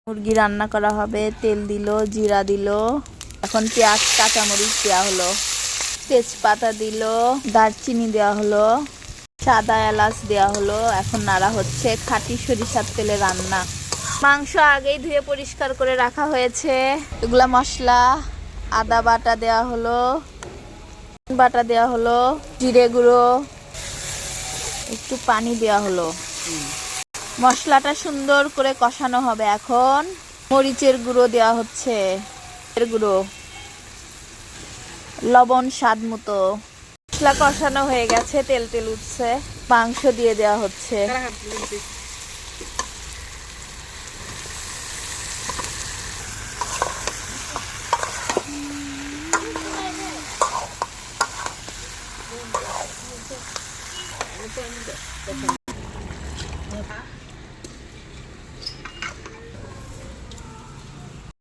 মুরগি রান্না করা হবে। তেল দিল, জিরা দিল, এখন পেঁয়াজ কাঁচামরিচ দেওয়া হলো, তেজপাতা দিল, দারচিনি দেওয়া হলো, সাদা এলাচ দেওয়া হলো। এখন নাড়া হচ্ছে। খাঁটি সরিষার তেলে রান্না। মাংস আগেই ধুয়ে পরিষ্কার করে রাখা হয়েছে। এগুলা মশলা, আদা বাটা দেওয়া হলো, বাটা দেওয়া হলো, জিরে গুঁড়ো, একটু পানি দেওয়া হলো। মশলাটা সুন্দর করে কষানো হবে। এখন মরিচের গুঁড়ো দেওয়া হচ্ছে, এর গুঁড়ো, লবণ স্বাদ মতো। মশলা কষানো হয়ে গেছে, তেল তেল উঠছে। মাংস দিয়ে দেওয়া হচ্ছে।